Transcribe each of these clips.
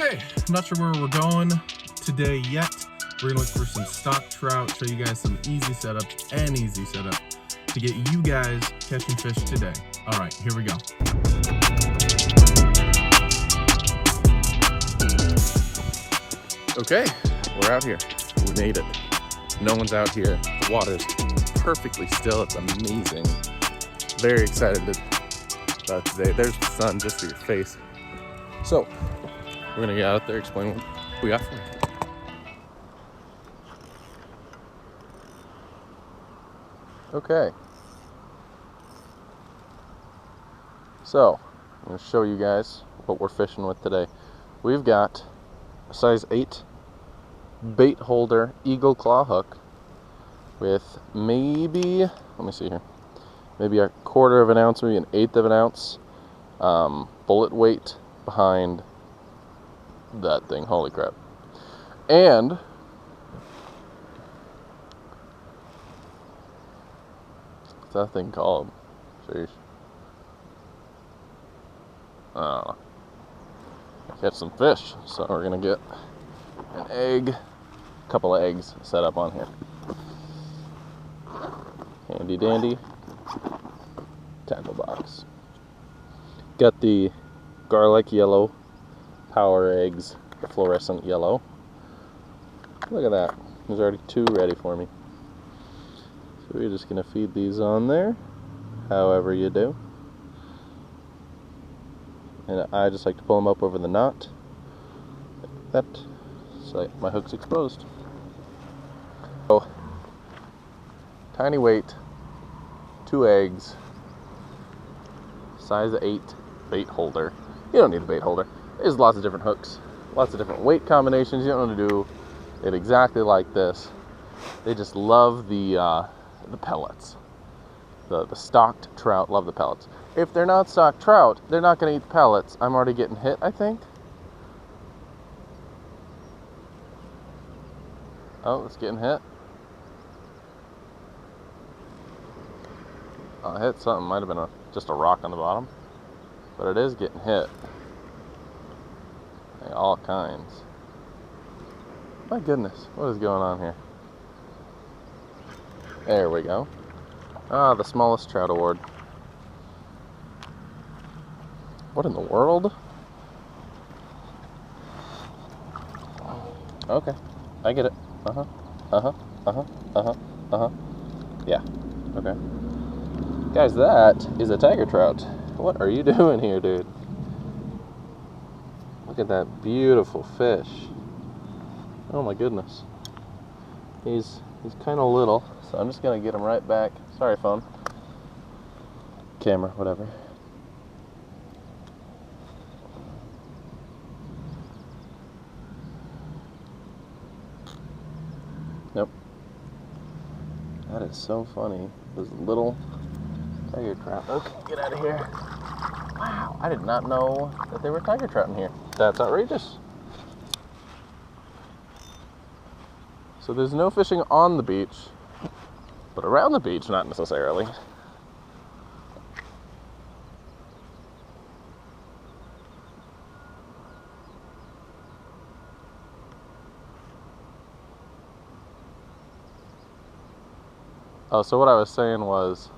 Okay, I'm not sure where we're going today yet. We're gonna look for some stock trout, show you guys some easy setups and easy setup to get you guys catching fish today. All right, here we go. Okay, we're out here. We made it. No one's out here. The water's perfectly still. It's amazing. Very excited about today. There's the sun just for your face. So, we're gonna get out there, explain what we got for you. Okay. So, I'm gonna show you guys what we're fishing with today. We've got a size 8 bait holder eagle claw hook with maybe, let me see here, maybe a 1/4 of an ounce, maybe an 1/8 of an ounce bullet weight behind that thing. Holy crap. And what's that thing called? Sheesh. I don't know. Catch some fish. So we're gonna get an egg, a couple of eggs set up on here. Handy dandy tackle box. Got the garlic yellow power eggs, the fluorescent yellow. Look at that. There's already 2 ready for me. So we're just gonna feed these on there, however you do. And I just like to pull them up over the knot. Like that. So my hook's exposed. So, tiny weight, 2 eggs, size 8 bait holder. You don't need a bait holder. There's lots of different hooks, lots of different weight combinations. You don't want to do it exactly like this. They just love the pellets. The stocked trout love the pellets. If they're not stocked trout, they're not going to eat the pellets. I'm already getting hit, I think. Oh, it's getting hit. I hit something. Might have been just a rock on the bottom. But it is getting hit. All kinds. My goodness, what is going on here? There we go. Ah, the smallest trout award. What in the world? Okay, I get it. Yeah, okay. Guys, that is a tiger trout. What are you doing here, dude? Look at that beautiful fish. Oh my goodness. He's kind of little, so I'm just gonna get him right back. Sorry, phone. Camera, whatever. Nope. That is so funny. Those little tiger trout. Okay, get out of here. Wow, I did not know that there were tiger trout in here. That's outrageous. So there's no fishing on the beach, but around the beach, not necessarily. Oh, so what I was saying was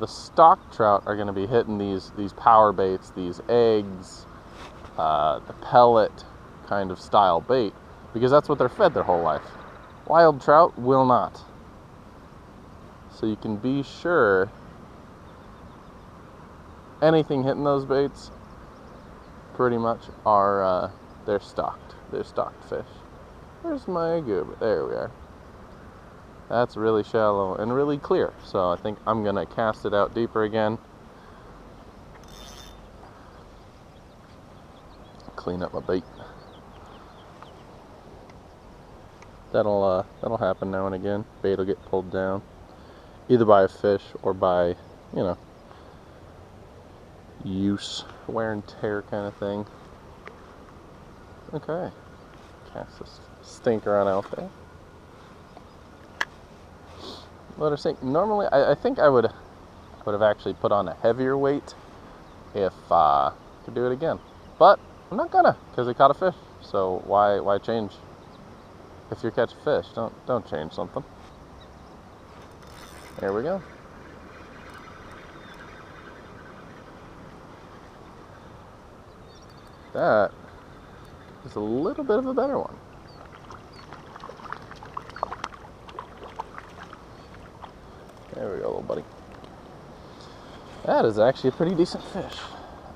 the stock trout are going to be hitting these power baits, these eggs, the pellet kind of style bait, because that's what they're fed their whole life. Wild trout will not. So you can be sure anything hitting those baits pretty much are, they're stocked. They're stocked fish. Where's my goober? There we are. That's really shallow and really clear. So I think I'm gonna cast it out deeper again. Clean up my bait. That'll happen now and again. Bait will get pulled down, either by a fish or by, you know, use, wear and tear kind of thing. Okay, cast this stinker on out there. Let her sink. Normally, I think I would have actually put on a heavier weight if I could do it again. But I'm not gonna, because he caught a fish. So why change? If you catch a fish, don't change something. There we go. That is a little bit of a better one. There we go, little buddy. That is actually a pretty decent fish.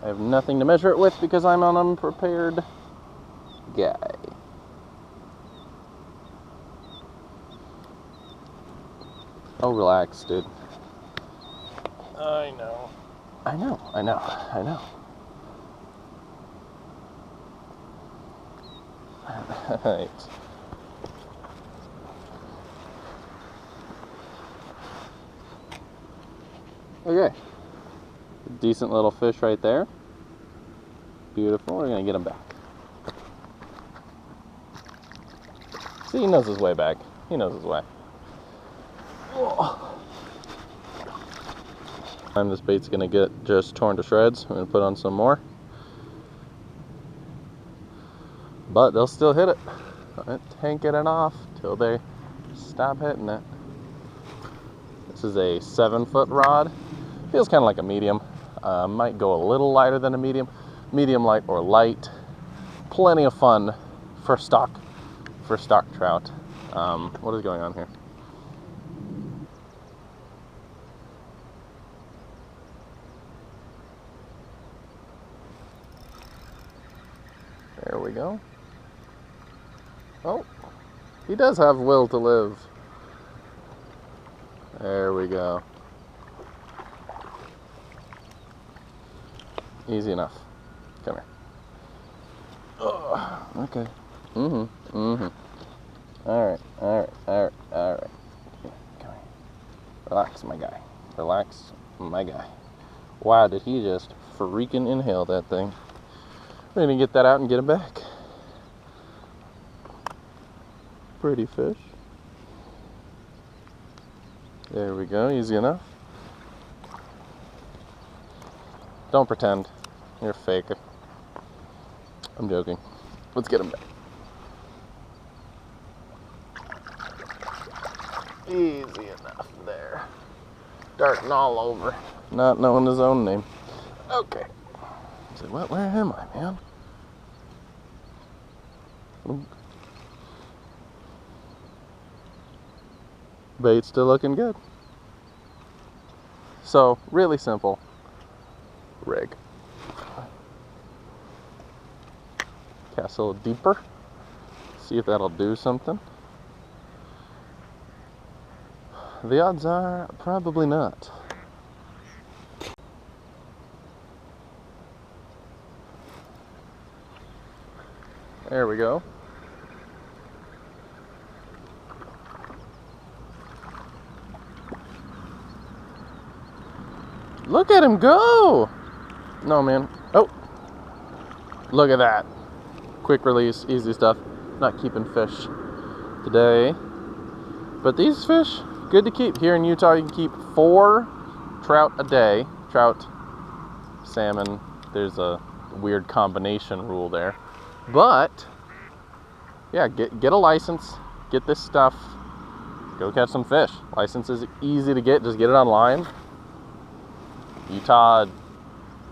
I have nothing to measure it with because I'm an unprepared guy. Oh, relax, dude. I know. Right. Okay. Decent little fish right there. Beautiful. We're going to get him back. See, he knows his way back. He knows his way. Time this bait's going to get just torn to shreds. I'm going to put on some more. But they'll still hit it. I'm tanking it off till they stop hitting it. This is a 7-foot rod. Feels kind of like a medium. Might go a little lighter than a medium. Medium light or light. Plenty of fun for stock trout. What is going on here? There we go. Oh, he does have will to live. There we go. Easy enough. Come here. Oh, okay. All right. Yeah, come here. Relax, my guy. Relax, my guy. Wow, did he just freaking inhale that thing? We're gonna get that out and get him back. Pretty fish. There we go, easy enough. Don't pretend. You're faking. I'm joking. Let's get him back. Easy enough there. Darting all over. Not knowing his own name. Okay. Say, what? Where am I, man? Bait's still looking good. So, really simple rig. Cast a little deeper. See if that'll do something. The odds are probably not. There we go. Look at him go! No, man. Oh! Look at that. Quick release, easy stuff. Not keeping fish today. But these fish, good to keep. Here in Utah, you can keep 4 trout a day. Trout, salmon. There's a weird combination rule there. But, yeah, get a license. Get this stuff. Go catch some fish. License is easy to get. Just get it online. Utah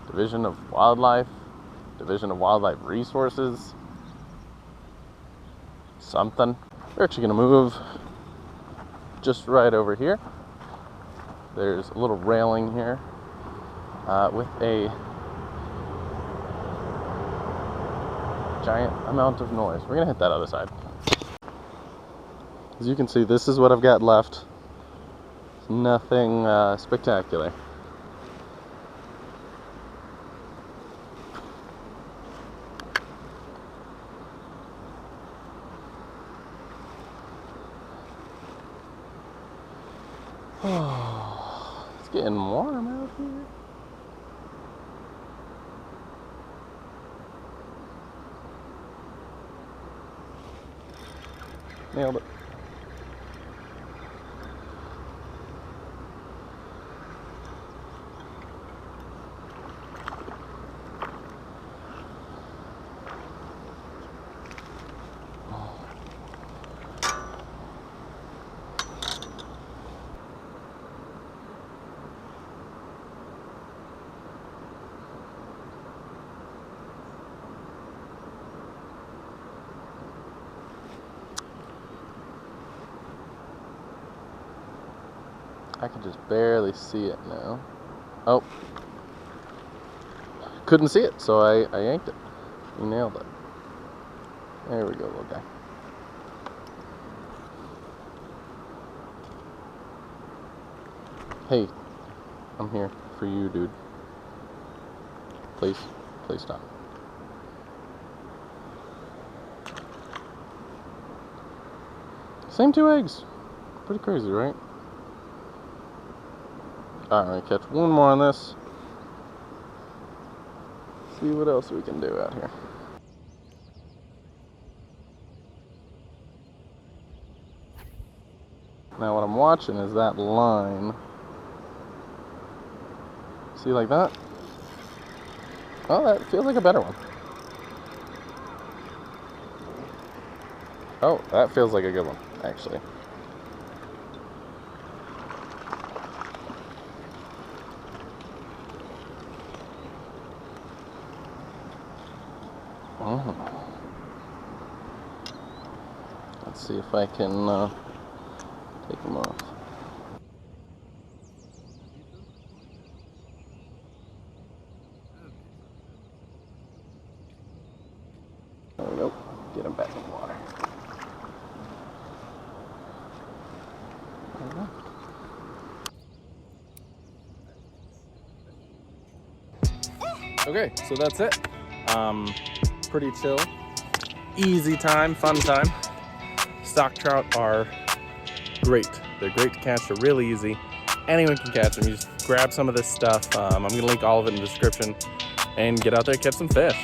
Division of Wildlife Resources, something. We're actually going to move just right over here. There's a little railing here with a giant amount of noise. We're going to hit that other side. As you can see, this is what I've got left. It's nothing spectacular. Oh, it's getting warm out here. Nailed it. I can just barely see it now. Oh. Couldn't see it, so I yanked it. You nailed it. There we go, little guy. Hey, I'm here for you, dude. Please stop. Same 2 eggs. Pretty crazy, right? Alright, catch one more on this. See what else we can do out here. Now what I'm watching is that line. See, like that? Oh, that feels like a better one. Oh, that feels like a good one, actually. Let's see if I can take them off. There we go. Get them back in the water. There we go. Okay, so that's it. Pretty chill, easy time, fun time. Stock trout are great. They're great to catch. They're really easy. Anyone can catch them. You just grab some of this stuff. I'm gonna link all of it in the description and get out there and catch some fish.